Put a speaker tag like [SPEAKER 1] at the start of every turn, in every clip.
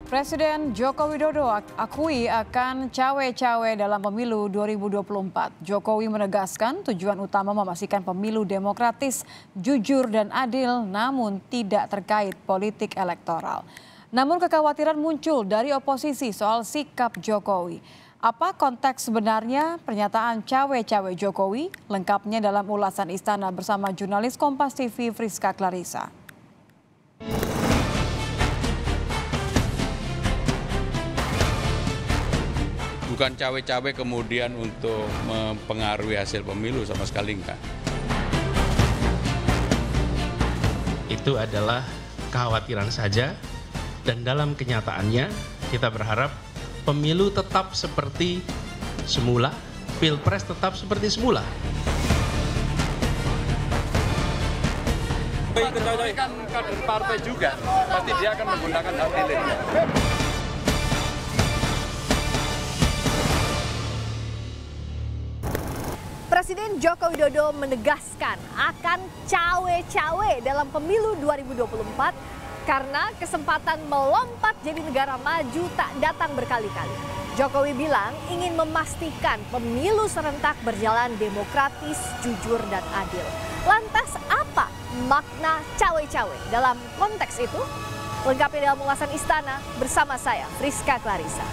[SPEAKER 1] Presiden Joko Widodo akui akan cawe-cawe dalam pemilu 2024. Jokowi menegaskan tujuan utama memastikan pemilu demokratis, jujur dan adil namun tidak terkait politik elektoral. Namun kekhawatiran muncul dari oposisi soal sikap Jokowi. Apa konteks sebenarnya pernyataan cawe-cawe Jokowi? Lengkapnya dalam ulasan Istana bersama jurnalis Kompas TV Friska Clarissa.
[SPEAKER 2] Bukan cawe-cawe kemudian untuk mempengaruhi hasil pemilu sama sekali enggak.
[SPEAKER 3] Itu adalah kekhawatiran saja dan dalam kenyataannya kita berharap pemilu tetap seperti semula, pilpres tetap seperti semula.
[SPEAKER 4] Jokowi kan kader partai juga, pasti dia akan menggunakan hak pilihnya.
[SPEAKER 5] Presiden Joko Widodo menegaskan akan cawe-cawe dalam pemilu 2024 karena kesempatan melompat jadi negara maju tak datang berkali-kali. Jokowi bilang ingin memastikan pemilu serentak berjalan demokratis, jujur dan adil. Lantas apa makna cawe-cawe dalam konteks itu? Lengkapnya dalam ulasan Istana bersama saya, Friska Clarissa.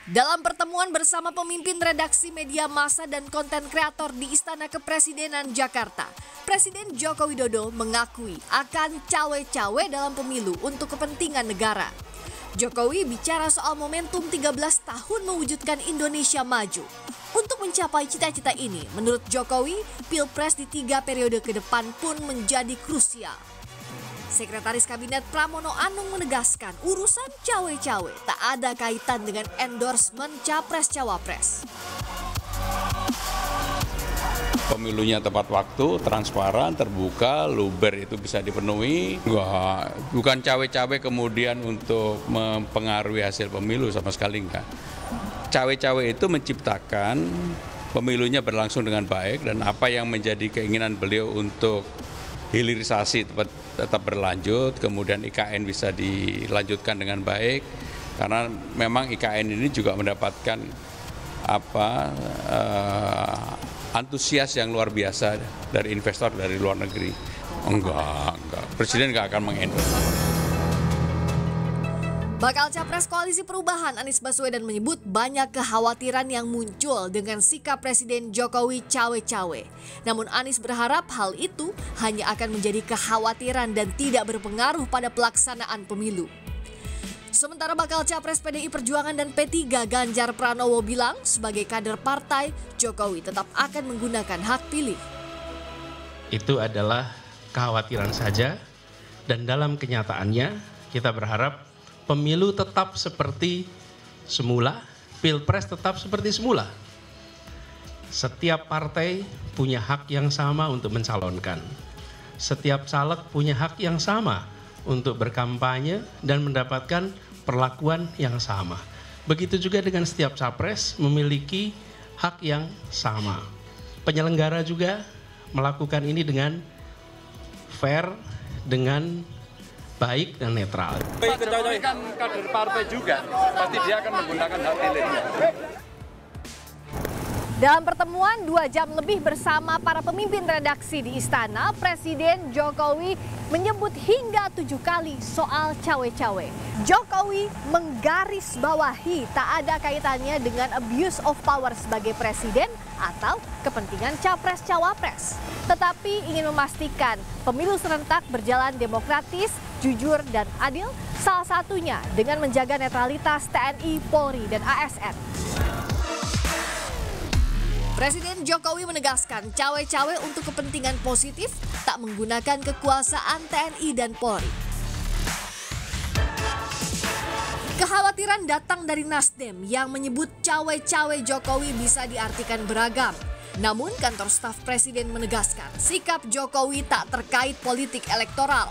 [SPEAKER 5] Dalam pertemuan bersama pemimpin redaksi media massa dan konten kreator di Istana Kepresidenan Jakarta, Presiden Joko Widodo mengakui akan cawe-cawe dalam pemilu untuk kepentingan negara. Jokowi bicara soal momentum 13 tahun mewujudkan Indonesia maju. Untuk mencapai cita-cita ini, menurut Jokowi, Pilpres di 3 periode ke depan pun menjadi krusial. Sekretaris Kabinet Pramono Anung menegaskan urusan cawe-cawe tak ada kaitan dengan endorsement Capres-Cawapres.
[SPEAKER 2] Pemilunya tepat waktu, transparan, terbuka, luber itu bisa dipenuhi. Bukan cawe-cawe kemudian untuk mempengaruhi hasil pemilu sama sekali enggak. Cawe-cawe itu menciptakan pemilunya berlangsung dengan baik dan apa yang menjadi keinginan beliau untuk hilirisasi tetap berlanjut, kemudian IKN bisa dilanjutkan dengan baik karena memang IKN ini juga mendapatkan antusias yang luar biasa dari investor dari luar negeri. Enggak. Presiden enggak akan mengendorse.
[SPEAKER 5] Bakal Capres Koalisi Perubahan Anies Baswedan menyebut banyak kekhawatiran yang muncul dengan sikap Presiden Jokowi cawe-cawe. Namun Anies berharap hal itu hanya akan menjadi kekhawatiran dan tidak berpengaruh pada pelaksanaan pemilu. Sementara bakal Capres PDI Perjuangan dan P3 Ganjar Pranowo bilang sebagai kader partai, Jokowi tetap akan menggunakan hak pilih.
[SPEAKER 3] Itu adalah kekhawatiran saja dan dalam kenyataannya kita berharap pemilu tetap seperti semula, pilpres tetap seperti semula. Setiap partai punya hak yang sama untuk mencalonkan. Setiap caleg punya hak yang sama untuk berkampanye dan mendapatkan perlakuan yang sama. Begitu juga dengan setiap capres memiliki hak yang sama. Penyelenggara juga melakukan ini dengan fair, dengan baik dan netral.
[SPEAKER 4] Jokowi kan kader partai juga, pasti dia akan menggunakan hak pilihnya.
[SPEAKER 5] Dalam pertemuan 2 jam lebih bersama para pemimpin redaksi di Istana, Presiden Jokowi menyebut hingga 7 kali soal cawe-cawe. Jokowi menggarisbawahi tak ada kaitannya dengan abuse of power sebagai presiden atau kepentingan Capres-Cawapres. Tetapi ingin memastikan pemilu serentak berjalan demokratis, jujur dan adil, salah satunya dengan menjaga netralitas TNI, Polri dan ASN. Presiden Jokowi menegaskan cawe-cawe untuk kepentingan positif tak menggunakan kekuasaan TNI dan Polri. Kekhawatiran datang dari Nasdem yang menyebut cawe-cawe Jokowi bisa diartikan beragam. Namun kantor staf Presiden menegaskan sikap Jokowi tak terkait politik elektoral.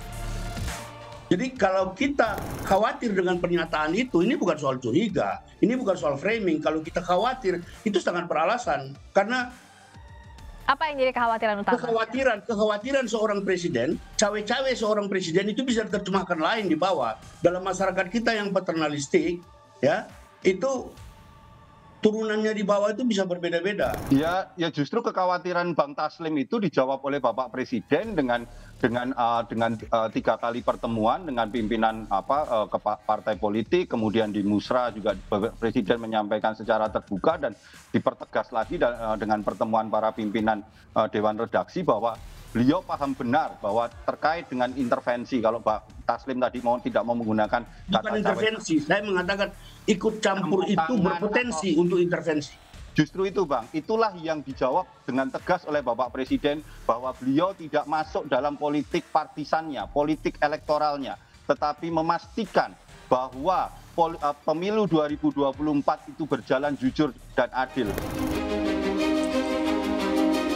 [SPEAKER 6] Jadi kalau kita khawatir dengan pernyataan itu, ini bukan soal curiga, ini bukan soal framing. Kalau kita khawatir, itu sangat beralasan. Karena
[SPEAKER 7] Apa yang jadi kekhawatiran utama?
[SPEAKER 6] Kekhawatiran seorang presiden, cawe-cawe seorang presiden itu bisa diterjemahkan lain di bawah. Dalam masyarakat kita yang paternalistik, ya, itu turunannya di bawah itu bisa berbeda-beda.
[SPEAKER 8] Ya justru kekhawatiran Bang Taslim itu dijawab oleh Bapak Presiden dengan 3 kali pertemuan dengan pimpinan partai politik, kemudian di Musra juga Presiden menyampaikan secara terbuka dan dipertegas lagi dengan pertemuan para pimpinan Dewan Redaksi bahwa beliau paham benar bahwa terkait dengan intervensi, kalau Pak Taslim tadi tidak mau menggunakan
[SPEAKER 6] kata intervensi, saya mengatakan ikut campur itu berpotensi untuk intervensi.
[SPEAKER 8] Justru itu Bang, itulah yang dijawab dengan tegas oleh Bapak Presiden bahwa beliau tidak masuk dalam politik partisannya, politik elektoralnya, tetapi memastikan bahwa pemilu 2024 itu berjalan jujur dan adil.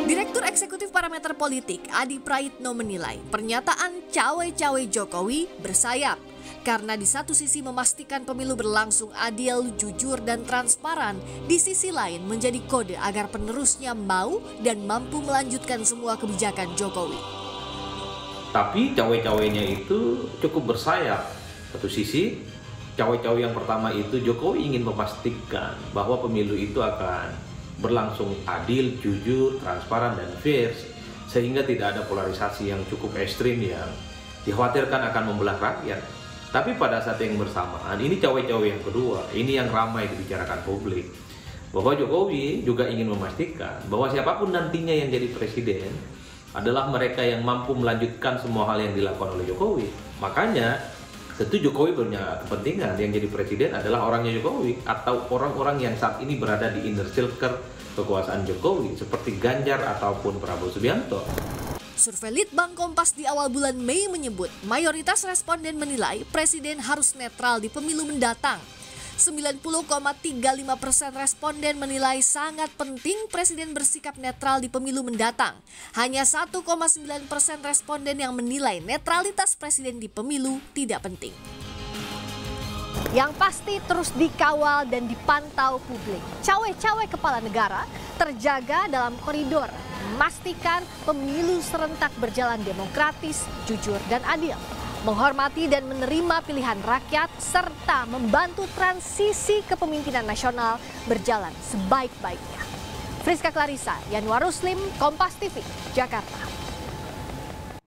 [SPEAKER 5] Direktur Eksekutif Parameter Politik Adi Praitno menilai pernyataan cawe-cawe Jokowi bersayap karena di satu sisi memastikan pemilu berlangsung adil, jujur, dan transparan, di sisi lain menjadi kode agar penerusnya mau dan mampu melanjutkan semua kebijakan Jokowi.
[SPEAKER 9] Tapi cawe-cawenya itu cukup bersayap. Satu sisi, cawe-cawe yang pertama itu Jokowi ingin memastikan bahwa pemilu itu akan berlangsung adil, jujur, transparan, dan fair, sehingga tidak ada polarisasi yang cukup ekstrim yang dikhawatirkan akan membelah rakyat. Tapi pada saat yang bersamaan, ini cawe-cawe yang kedua, ini yang ramai dibicarakan publik, bahwa Jokowi juga ingin memastikan bahwa siapapun nantinya yang jadi presiden adalah mereka yang mampu melanjutkan semua hal yang dilakukan oleh Jokowi. Makanya tentu Jokowi punya kepentingan yang jadi presiden adalah orangnya Jokowi atau orang-orang yang saat ini berada di inner circle kekuasaan Jokowi seperti Ganjar ataupun Prabowo Subianto.
[SPEAKER 5] Survei Litbang Kompas di awal bulan Mei menyebut mayoritas responden menilai presiden harus netral di pemilu mendatang. 90,35% responden menilai sangat penting presiden bersikap netral di pemilu mendatang. Hanya 1,9% responden yang menilai netralitas presiden di pemilu tidak penting.
[SPEAKER 7] Yang pasti terus dikawal dan dipantau publik. Cawe-cawe kepala negara terjaga dalam koridor, memastikan pemilu serentak berjalan demokratis, jujur, dan adil. Menghormati dan menerima pilihan rakyat, serta membantu transisi kepemimpinan nasional berjalan sebaik-baiknya. Friska Clarissa, Yanuar Ruslim, Kompas TV, Jakarta.